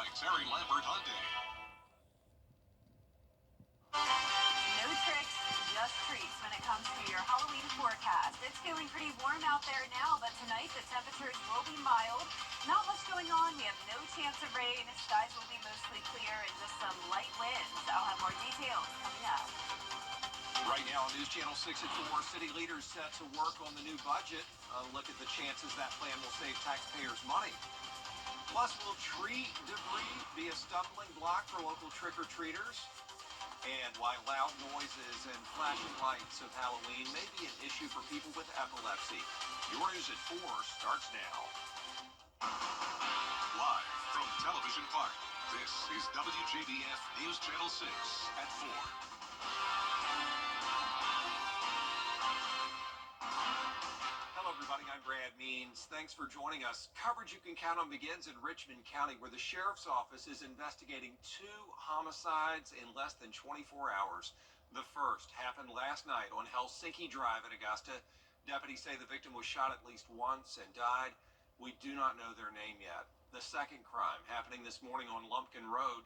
by Terry Lambert Hyundai. No tricks, just treats when it comes to your Halloween forecast. It's feeling pretty warm out there now, but tonight the temperatures will be mild. Not much going on. We have no chance of rain. Skies will be mostly clear and just some light winds. I'll have more details coming up. Right now on News Channel 6 at 4, city leaders set to work on the new budget. A look at the chances that plan will save taxpayers money. Plus, will tree debris be a stumbling block for local trick-or-treaters? And why loud noises and flashing lights of Halloween may be an issue for people with epilepsy. Your News at 4 starts now. Live from Television Park, this is WJBF News Channel 6 at 4. Hello, everybody. I'm Brad Means. Thanks for joining us. Coverage you can count on begins in Richmond County, where the sheriff's office is investigating 2 homicides in less than 24 hours. The first happened last night on Helsinki Drive in Augusta. Deputies say the victim was shot at least once and died. We do not know their name yet. The second crime happening this morning on Lumpkin Road.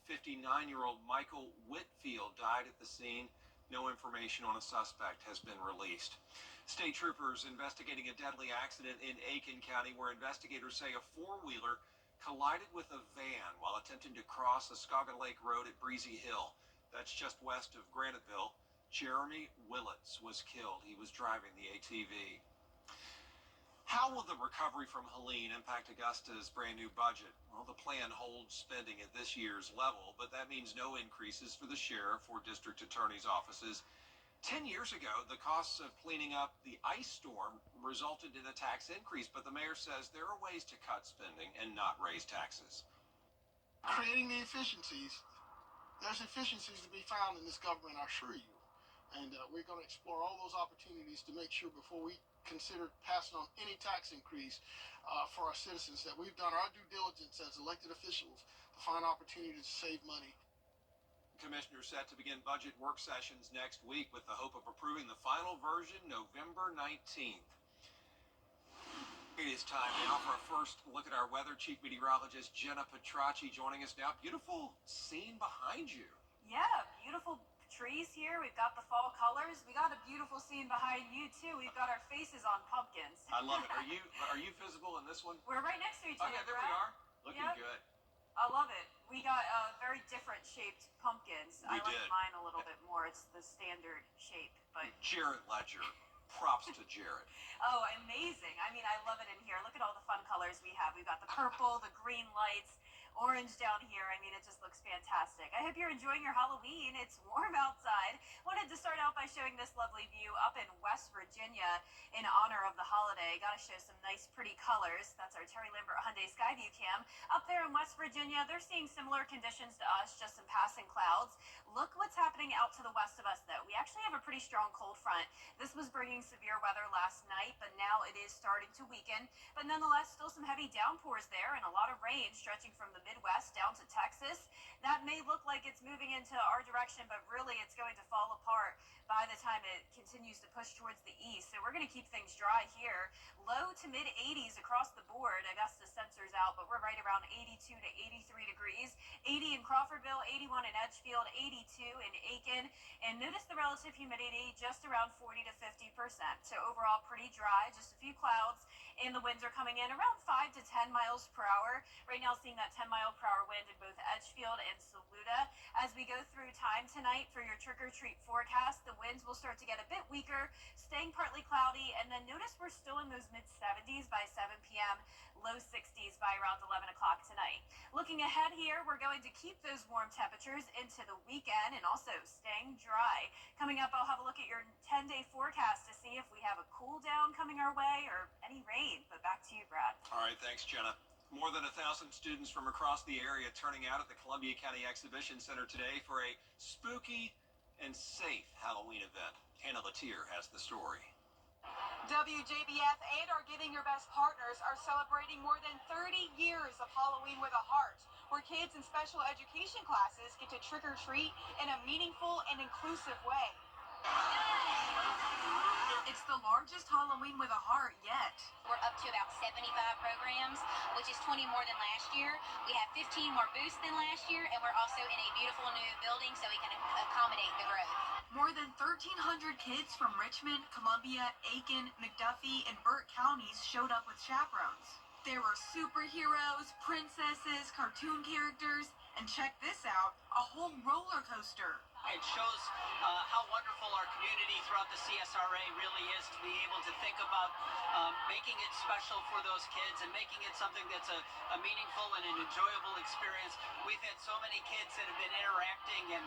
59-year-old Michael Whitfield died at the scene. No information on a suspect has been released. State troopers investigating a deadly accident in Aiken County, where investigators say a four-wheeler collided with a van while attempting to cross Oscaga Lake Road at Breezy Hill. That's just west of Graniteville. Jeremy Willits was killed. He was driving the ATV. How will the recovery from Helene impact Augusta's brand new budget? Well, the plan holds spending at this year's level, but that means no increases for the sheriff or district attorney's offices. 10 years ago, the costs of cleaning up the ice storm resulted in a tax increase, but the mayor says there are ways to cut spending and not raise taxes. Creating the efficiencies, there's efficiencies to be found in this government, I assure you. And we're going to explore all those opportunities to make sure before we consider passing on any tax increase for our citizens that we've done our due diligence as elected officials to find opportunities to save money. Commissioners set to begin budget work sessions next week with the hope of approving the final version November 19th. It is time now for a first look at our weather. Chief Meteorologist Jenna Petracci joining us now. Beautiful scene behind you. Yeah, beautiful trees here. We've got the fall colors. We got a beautiful scene behind you too. We've got our faces on pumpkins. I love it. Are you visible in this one? We're right next to each other. Oh yeah, there we are. Looking good. I love it. We got very different shaped pumpkins. I like did. mine a little bit more. It's the standard shape, but Jared Ledger. Props to Jared. oh, amazing. I mean, I love it in here. Look at all the fun colors we have. We've got the purple, the green lights, orange down here. I mean, it just looks fantastic. I hope you're enjoying your Halloween. It's warm outside. Wanted to start out by showing this lovely view up in West Virginia in honor of the holiday. Got to show some nice, pretty colors. That's our Terry Lambert Hyundai Skyview cam. Up there in West Virginia, they're seeing similar conditions to us, just some passing clouds. Look what's happening out to the west of us, though. We actually have a pretty strong cold front. This was bringing severe weather last night, but now it is starting to weaken. But nonetheless, still some heavy downpours there and a lot of rain stretching from the Midwest down to Texas. That may look like it's moving into our direction, but really it's going to fall apart by the time it continues to push towards the east. So we're going to keep things dry here. Low to mid 80s across the board. Augusta sensors out, but we're right around 82 to 83 degrees. 80 in Crawfordville, 81 in Edgefield, 82 in Aiken. And notice the relative humidity just around 40 to 50%. So overall pretty dry, just a few clouds. And the winds are coming in around 5 to 10 miles per hour. Right now seeing that 10-mile-per-hour wind in both Edgefield and Saluda. As we go through time tonight for your trick-or-treat forecast, the winds will start to get a bit weaker, staying partly cloudy, and then notice we're still in those mid-70s by 7 p.m., low 60s by around 11 o'clock tonight. Looking ahead here, we're going to keep those warm temperatures into the weekend and also staying dry. Coming up, I'll have a look at your 10-day forecast to see if we have a cool down coming our way or any rain. But back to you, Brad. All right, thanks, Jenna. More than 1,000 students from across the area turning out at the Columbia County Exhibition Center today for a spooky and safe Halloween event. Hannah Latier has the story. WJBF and our Giving Your Best partners are celebrating more than 30 years of Halloween with a Heart, where kids in special education classes get to trick-or-treat in a meaningful and inclusive way. It's the largest Halloween with a heart yet. We're up to about 75 programs, which is 20 more than last year. We have 15 more booths than last year, and we're also in a beautiful new building so we can accommodate the growth. More than 1,300 kids from Richmond, Columbia, Aiken, McDuffie, and Burt counties showed up with chaperones. There were superheroes, princesses, cartoon characters, and check this out, a whole roller coaster. It shows how wonderful our community throughout the CSRA really is to be able to think about making it special for those kids and making it something that's a meaningful and an enjoyable experience. We've had so many kids that have been interacting and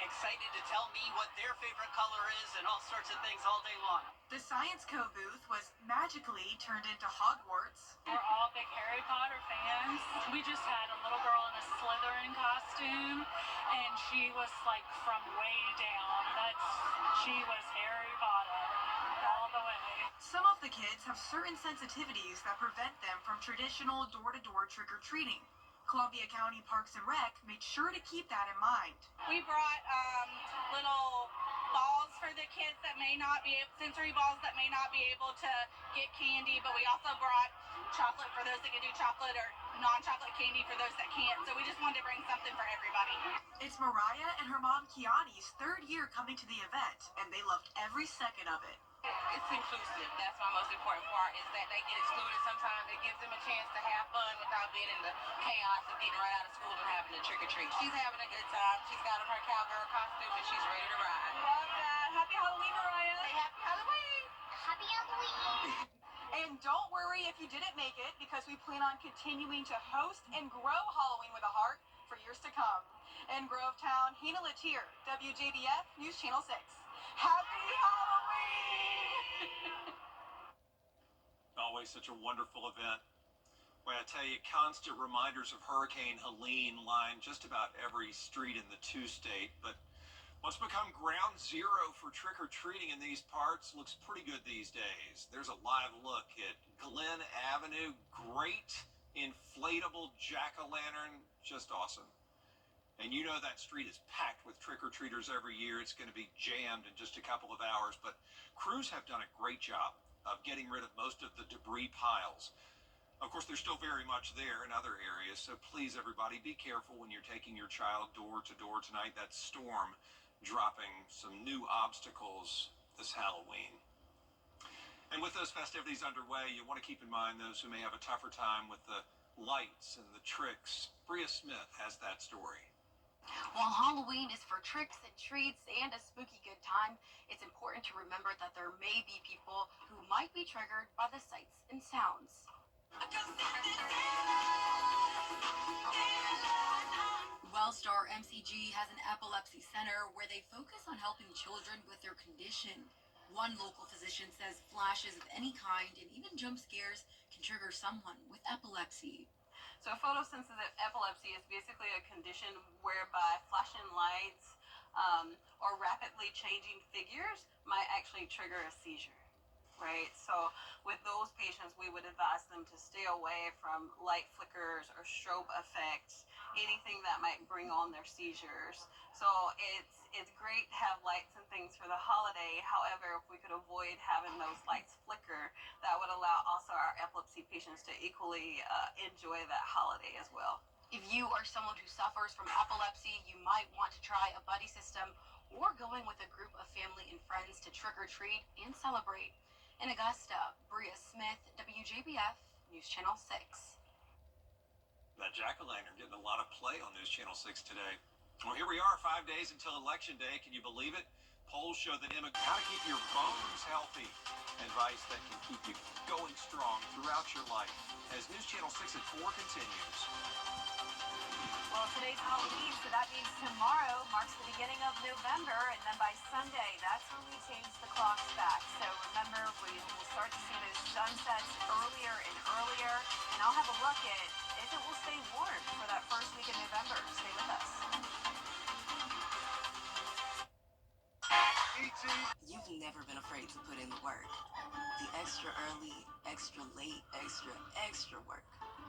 excited to tell me what their favorite color is and all sorts of things all day long. The Science Co. booth was magically turned into Hogwarts. We're all big Harry Potter fans. We just had a little girl in a Slytherin costume, and she was like from way down. She was Harry Potter all the way. Some of the kids have certain sensitivities that prevent them from traditional door-to-door trick-or-treating. Columbia County Parks and Rec made sure to keep that in mind. We brought little balls for the kids that may not be sensory balls that may not be able to get candy, but we also brought chocolate for those that can do chocolate or non-chocolate candy for those that can't. So we just wanted to bring something for everybody. It's Mariah and her mom Kiani's third year coming to the event, and they loved every second of it. It's inclusive. That's my most important part, is that they get excluded sometimes. It gives them a chance to have fun without being in the chaos of getting right out of school and having to trick or treat. She's having a good time. She's got on her cowgirl costume and she's ready to ride. Love that. Happy Halloween, Mariah. Say happy Halloween. Happy Halloween! And don't worry if you didn't make it, because we plan on continuing to host and grow Halloween with a Heart for years to come. In Grovetown, Hina Latier, WJBF News Channel 6. Happy Halloween! Always such a wonderful event. Well, I tell you, constant reminders of Hurricane Helene line just about every street in the two-state, but what's become ground zero for trick-or-treating in these parts looks pretty good these days. There's a live look at Glen Avenue. Great inflatable jack-o'-lantern. Just awesome. And you know that street is packed with trick-or-treaters every year. It's going to be jammed in just a couple of hours. But crews have done a great job of getting rid of most of the debris piles. Of course, they're still very much there in other areas. So please, everybody, be careful when you're taking your child door to door tonight. That storm dropping some new obstacles this Halloween. And with those festivities underway, you want to keep in mind those who may have a tougher time with the lights and the tricks. Bria Smith has that story. While Halloween is for tricks and treats and a spooky good time, it's important to remember that there may be people who might be triggered by the sights and sounds. Wellstar MCG has an epilepsy center where they focus on helping children with their condition. One local physician says flashes of any kind and even jump scares can trigger someone with epilepsy. So photosensitive epilepsy is basically a condition whereby flashing lights or rapidly changing figures might actually trigger a seizure, right? So with those patients, we would advise them to stay away from light flickers or strobe effects, anything that might bring on their seizures. So it's great to have lights and things for the holiday. However, if we could avoid having those lights flicker, that would allow also our epilepsy patients to equally enjoy that holiday as well. If you are someone who suffers from epilepsy, you might want to try a buddy system or going with a group of family and friends to trick or treat and celebrate. In Augusta, Bria Smith, WJBF News Channel 6. That jack-o'-lantern getting a lot of play on News Channel 6 today. Well, here we are, 5 days until Election Day. Can you believe it? Polls show that how to keep your bones healthy. Advice that can keep you going strong throughout your life. As News Channel 6 at 4 continues. Well, today's Halloween, so that means tomorrow marks the beginning of November, and then by Sunday, that's when we change the clocks back. So remember, we will start to see those sunsets earlier and earlier, and I'll have a look at if it will stay warm for that first week in November. Stay with us. You've never been afraid to put in the work. The extra early, extra late, extra work.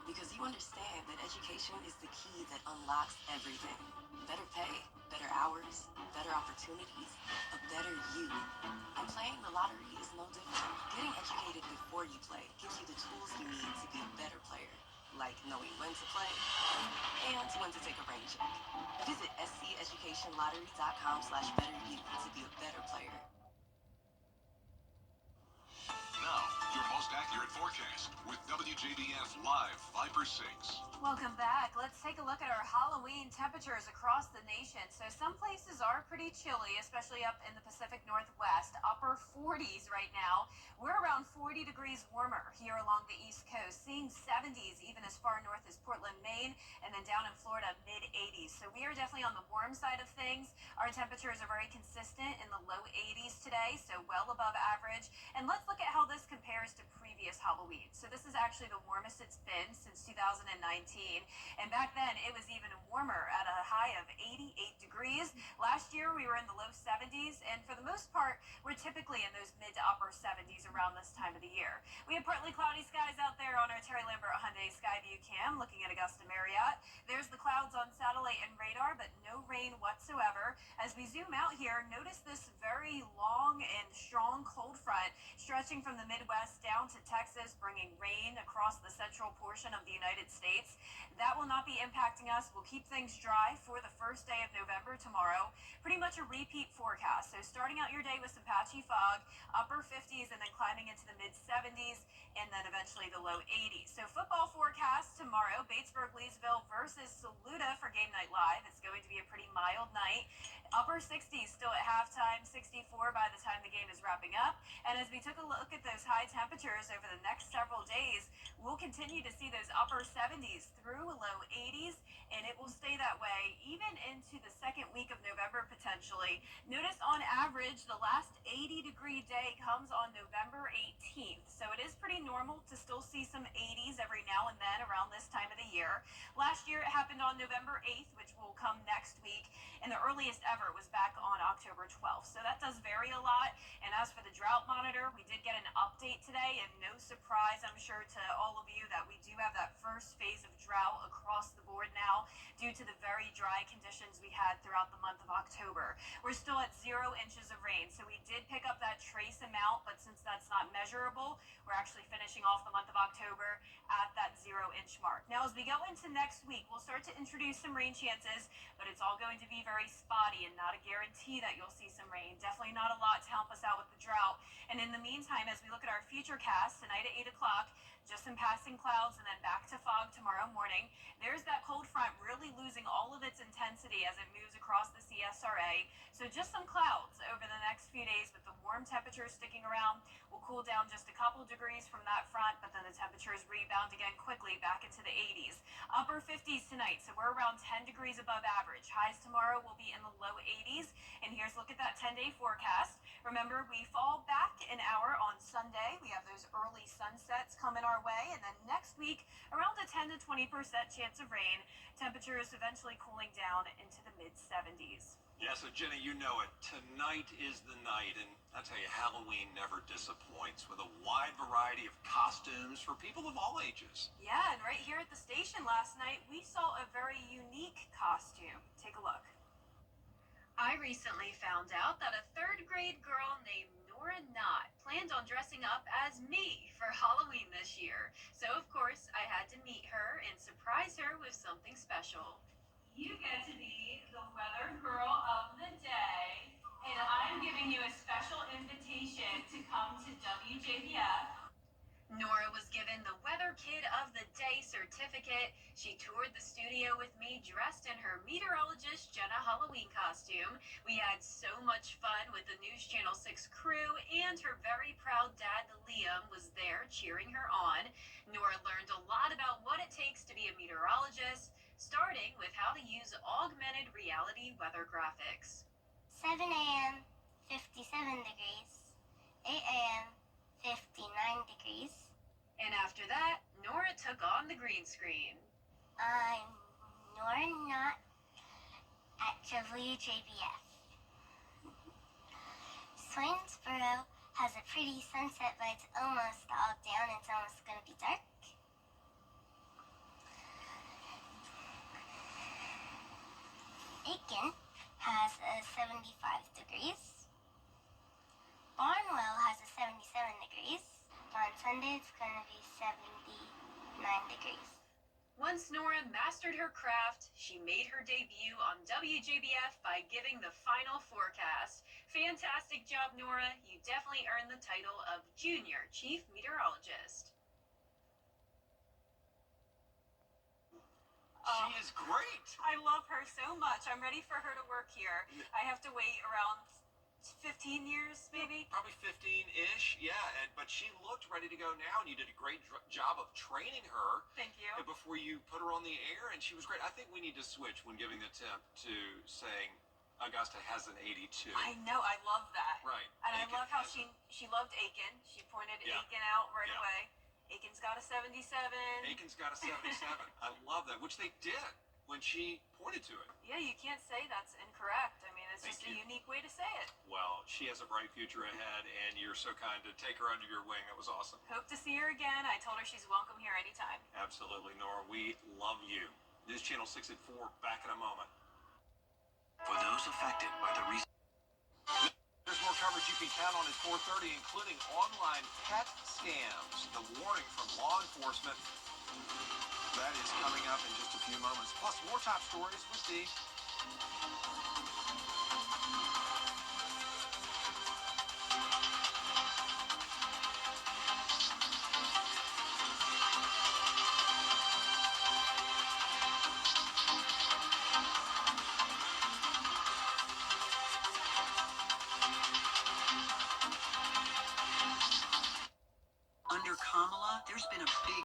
Because you understand that education is the key that unlocks everything. Better pay, better hours, better opportunities, a better you. And playing the lottery is no different. Getting educated before you play gives you the tools you need to be a better player, like knowing when to play and when to take a rain check. Visit sceducationlottery.com/betteryou to be a better player. Now, your most accurate forecast with WJBF Live Viper 6. Welcome back. Let's take a look at our Halloween temperatures across the nation. So some places are pretty chilly, especially up in the Pacific Northwest. Upper 40s right now. We're around 40 degrees warmer here along the East Coast, seeing 70s even as far north as Portland, Maine, and then down in Florida, mid-80s. So we are definitely on the warm side of things. Our temperatures are very consistent in the low 80s today, so well above average. And let's look at how this compares to previous Halloween. So this is actually the warmest it's been since 2019. And back then, it was even warmer at a high of 88 degrees. Last year, we were in the low 70s. And for the most part, we're typically in those mid to upper 70s around this time of the year. We have partly cloudy skies out there on our Terry Lambert Hyundai Skyview cam looking at Augusta Marriott. There's the clouds on satellite and radar, but no rain whatsoever. As we zoom out here, notice this very long and strong cold front stretching from the Midwest down to Texas, bringing rain across the central portion of the United States. That will not be impacting us. We'll keep things dry for the first day of November tomorrow. Pretty much a repeat forecast. So starting out your day with some patchy fog, upper 50s, and then climbing into the mid 70s, and then eventually the low 80s. So football forecast tomorrow, Batesburg, Leesville versus Saluda for Game Night Live. It's going to be a pretty mild night. Upper 60s still at halftime, 64 by the time the game is wrapping up. And as we took a look at those high temperatures over the next several days, we'll continue to see those upper 70s through low 80s, and it will stay that way even into the second week of November potentially. Notice on average, the last 80-degree day comes on November 18th. So it is pretty normal to still see some 80s every now and then around this time of the year. Last year, it happened on November 8th, which will come next week, and the earliest ever was back on October 12th. So that does vary a lot. And as for the drought monitor, we did get an update today, and no surprise, I'm sure, to all of you that we do have that first phase of drought across the board now due to the very dry conditions we had throughout the month of October. We're still at 0 inches of rain, so we did pick up that trace amount, but since that's not measurable, we're actually finishing off the month of October at that 0-inch mark. Now, as we go into next week, we'll start to introduce some rain chances, but it's all going to be very spotty and not a guarantee that you'll see some rain. Definitely not a lot to help us out with the drought. And in the meantime, as we look at our future cast tonight at 8 o'clock, just some passing clouds and then back to fog tomorrow morning. There's that cold front really losing all of its intensity as it moves across the CSRA. So just some clouds over the next few days with the warm temperatures sticking around. We'll cool down just a couple degrees from that front, but then the temperatures rebound again quickly back into the 80s. Upper 50s tonight, so we're around 10 degrees above average. Highs tomorrow will be in the low 80s. And here's a look at that 10-day forecast. Remember, we fall back an hour on Sunday. We have those early sunsets coming our way. And then next week, around a 10 to 20% chance of rain. Temperatures eventually cooling down into the mid-70s. Yeah, so Jenny, you know it. Tonight is the night, and I tell you, Halloween never disappoints with a wide variety of costumes for people of all ages. Yeah, and right here at the station last night, we saw a very unique costume. Take a look. I recently found out that a third-grade girl named Nora Knott planned on dressing up as me for Halloween this year. So, of course, I had to meet her and surprise her with something special. You get to be the weather girl of the day, and I'm giving you a special invitation to come to WJBF. Nora was given the Weather Kid of the Day certificate. She toured the studio with me dressed in her meteorologist Jenna Halloween costume. We had so much fun with the News Channel 6 crew, and her very proud dad, Liam, was there cheering her on. Nora learned a lot about what it takes to be a meteorologist, starting with how to use augmented reality weather graphics. 7 a.m., 57 degrees. 8 a.m., 59 degrees. And after that, Nora took on the green screen. I'm Nora Knott at WJBF. Swainsboro has a pretty sunset, but it's almost all down. It's almost going to be dark. Aiken has a 75 degrees. Barnwell has a 77 degrees. On Sunday, it's going to be 79 degrees. Once Nora mastered her craft, she made her debut on WJBF by giving the final forecast. Fantastic job, Nora. You definitely earned the title of Junior Chief Meteorologist. She is great. I love her so much. I'm ready for her to work here. I have to wait around 15 years, maybe? Probably 15-ish, yeah. But she looked ready to go now, and you did a great job of training her. Thank you. Before you put her on the air, and she was great. I think we need to switch when giving the tip to saying Augusta has an 82. I know. I love that. Right. And Aiken I love how has she loved Aiken. She pointed Yeah. Aiken out right Yeah. away. Aiken's got a 77. Aiken's got a 77. I love that, which they did when she pointed to it. Yeah, you can't say that's incorrect. I mean, it's Thank just you. a unique way to say it. Well, she has a bright future ahead, and you're so kind to take her under your wing. That was awesome. Hope to see her again. I told her she's welcome here anytime. Absolutely, Nora. We love you. This is Channel 6 at 4. Back in a moment. For those affected by the recent... There's more coverage you can count on at 4:30, including online pet scams. The warning from law enforcement. That is coming up in just a few moments. Plus, more top stories with Steve.